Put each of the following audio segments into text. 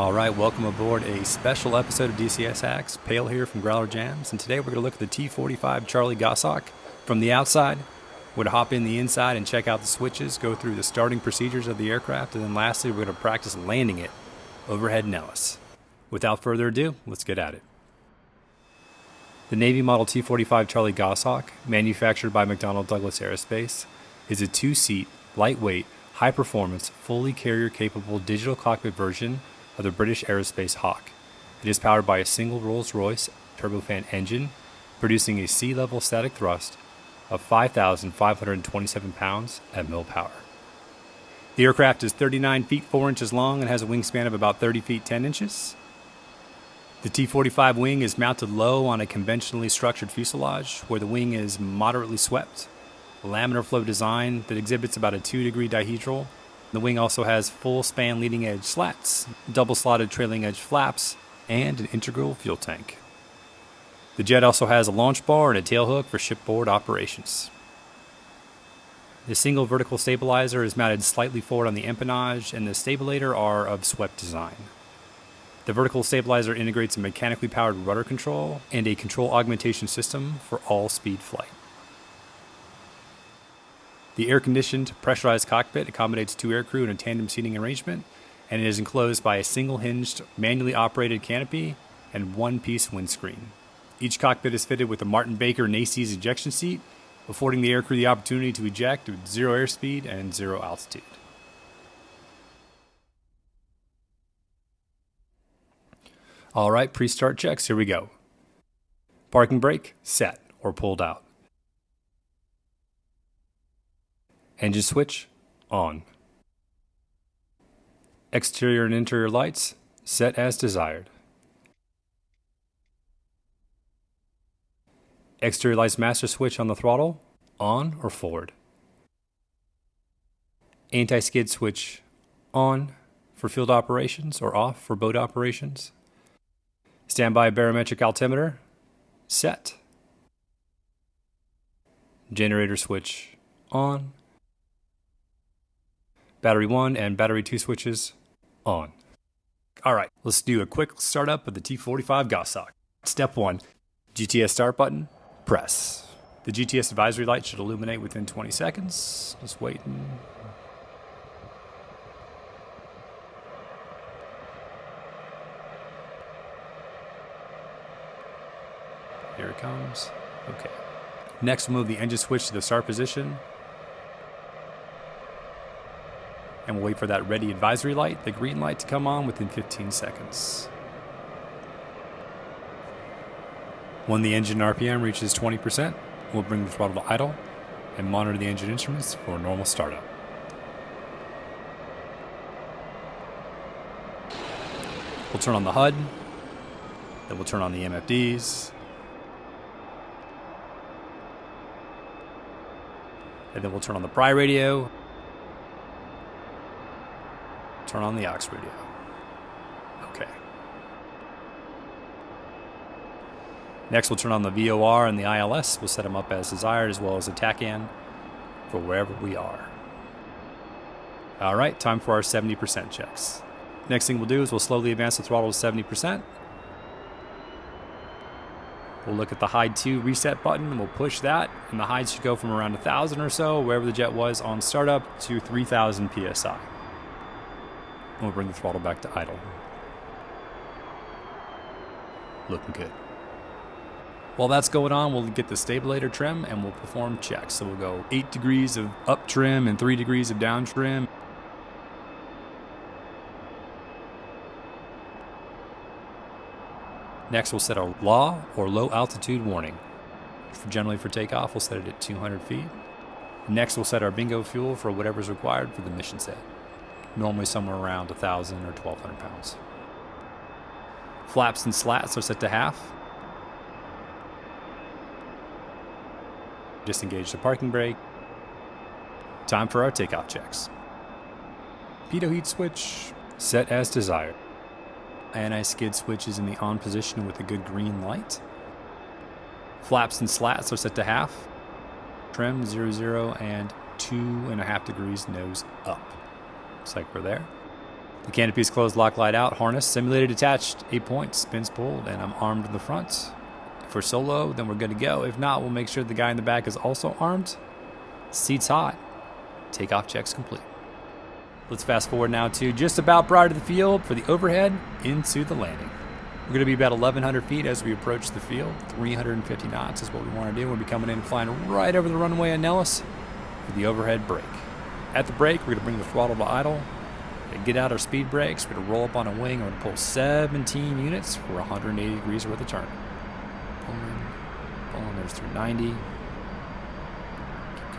Alright, welcome aboard a special episode of DCS Hacks. Pail here from Growler Jams, and today we're going to look at the T-45 Charlie Goshawk from the outside. We're going to hop in the inside and check out the switches, go through the starting procedures of the aircraft, and then lastly we're going to practice landing it overhead Nellis. Without further ado, let's get at it. The Navy model T-45 Charlie Goshawk, manufactured by McDonnell Douglas Aerospace, is a two-seat, lightweight, high-performance, fully carrier-capable digital cockpit version of the British Aerospace Hawk. It is powered by a single Rolls-Royce turbofan engine, producing a sea-level static thrust of 5,527 pounds at mil power. The aircraft is 39 feet 4 inches long and has a wingspan of about 30 feet 10 inches. The T-45 wing is mounted low on a conventionally structured fuselage, where the wing is moderately swept, a laminar flow design that exhibits about a 2-degree dihedral. The wing also has full span leading edge slats, double slotted trailing edge flaps, and an integral fuel tank. The jet also has a launch bar and a tailhook for shipboard operations. The single vertical stabilizer is mounted slightly forward on the empennage, and the stabilator are of swept design. The vertical stabilizer integrates a mechanically powered rudder control and a control augmentation system for all-speed flight. The air-conditioned, pressurized cockpit accommodates 2 aircrew in a tandem seating arrangement, and it is enclosed by a single-hinged, manually operated canopy and one-piece windscreen. Each cockpit is fitted with a Martin Baker Nacy's ejection seat, affording the aircrew the opportunity to eject with 0 airspeed and 0 altitude. Alright, pre-start checks, here we go. Parking brake, set or pulled out. Engine switch, on. Exterior and interior lights, set as desired. Exterior lights master switch on the throttle, on or forward. Anti-skid switch, on for field operations or off for boat operations. Standby barometric altimeter, set. Generator switch, on. Battery 1 and battery 2 switches, on. Alright, let's do a quick startup of the T-45 Goshawk. Step 1, GTS start button, press. The GTS advisory light should illuminate within 20 seconds. Just waiting. Here it comes. Okay. Next, we'll move the engine switch to the start position. And we'll wait for that ready advisory light, the green light, to come on within 15 seconds. When the engine RPM reaches 20%, we'll bring the throttle to idle and monitor the engine instruments for a normal startup. We'll turn on the HUD, then we'll turn on the MFDs, and then we'll turn on the Pry radio, turn on the aux radio. Okay. Next, we'll turn on the VOR and the ILS. We'll set them up as desired, as well as a TACAN for wherever we are. All right, time for our 70% checks. Next thing we'll do is we'll slowly advance the throttle to 70%. We'll look at the hide 2 reset button, and we'll push that, and the hide should go from around 1,000 or so, wherever the jet was on startup, to 3,000 psi. And we'll bring the throttle back to idle. Looking good. While that's going on, we'll get the stabilator trim and we'll perform checks. So we'll go 8 degrees of up trim and 3 degrees of down trim. Next, we'll set a LAW or low altitude warning. Generally for takeoff, we'll set it at 200 feet. Next, we'll set our bingo fuel for whatever's required for the mission set. Normally somewhere around 1,000 or 1,200 pounds. Flaps and slats are set to half. Disengage the parking brake. Time for our takeoff checks. Pitot heat switch, set as desired. Anti-skid switch is in the on position with a good green light. Flaps and slats are set to half. Trim 00 and 2.5 degrees nose up. Looks like we're there. The canopy is closed, lock light out, harness, simulated attached, 8 points, spins pulled, and I'm armed in the front. If we're solo, then we're good to go. If not, we'll make sure the guy in the back is also armed. Seats hot. Takeoff checks complete. Let's fast forward now to just about prior to the field for the overhead into the landing. We're going to be about 1,100 feet as we approach the field. 350 knots is what we want to do. We'll be coming in and flying right over the runway in Nellis for the overhead brake. At the brake, we're going to bring the throttle to idle. Get out our speed brakes. We're going to roll up on a wing. We're going to pull 17 units for 180 degrees worth of turn. Pulling, there's through 90. Keep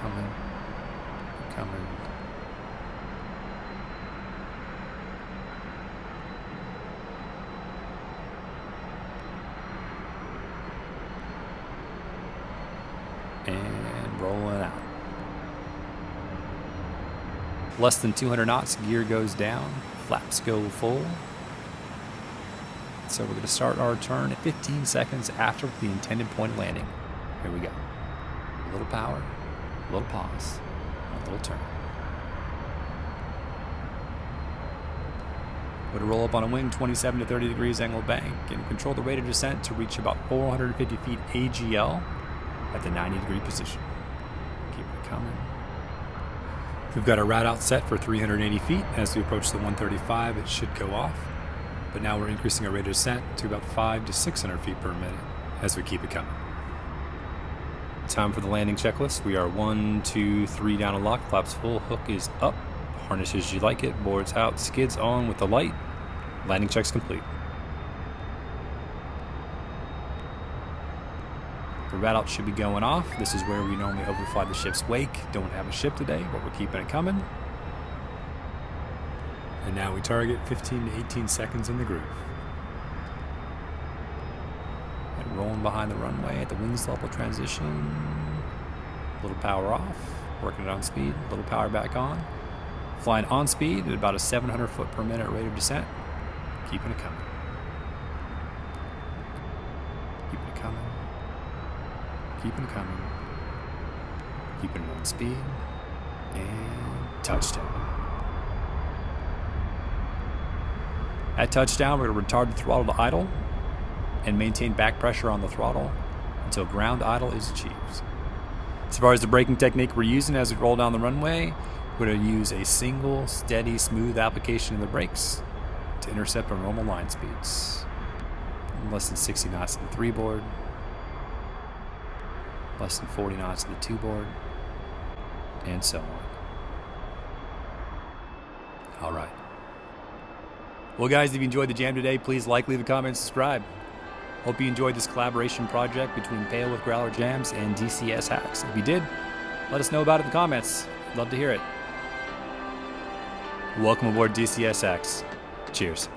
coming. Keep coming. And rolling out. Less than 200 knots, gear goes down, flaps go full. So we're going to start our turn at 15 seconds after the intended point of landing. Here we go. A little power, a little pause, a little turn. We're going to roll up on a wing, 27 to 30 degrees angle bank, and control the rate of descent to reach about 450 feet AGL at the 90-degree position. Keep it coming. We've got our route out set for 380 feet. As we approach the 135, it should go off. But now we're increasing our rate of descent to about 500 to 600 feet per minute as we keep it coming. Time for the landing checklist. We are 1, 2, 3 down a lock. Flaps full. Hook is up. Harness as you like it. Boards out. Skids on with the light. Landing checks complete. The route out should be going off. This is where we normally overfly the ship's wake. Don't have a ship today, but we're keeping it coming. And now we target 15 to 18 seconds in the groove. And rolling behind the runway at the wings level transition. A little power off. Working it on speed. A little power back on. Flying on speed at about a 700 foot per minute rate of descent. Keeping it coming. Keeping it coming. Keeping it coming. Keeping it on speed. And touchdown. At touchdown, we're going to retard the throttle to idle and maintain back pressure on the throttle until ground idle is achieved. As far as the braking technique we're using as we roll down the runway, we're going to use a single, steady, smooth application of the brakes to intercept our normal line speeds. Less than 60 knots in the 3-board. Less than 40 knots in the 2-board. And so on. All right. Well, guys, if you enjoyed the jam today, please like, leave a comment, subscribe. Hope you enjoyed this collaboration project between Pail with Growler Jams and DCS Hacks. If you did, let us know about it in the comments. Love to hear it. Welcome aboard DCS Hacks. Cheers.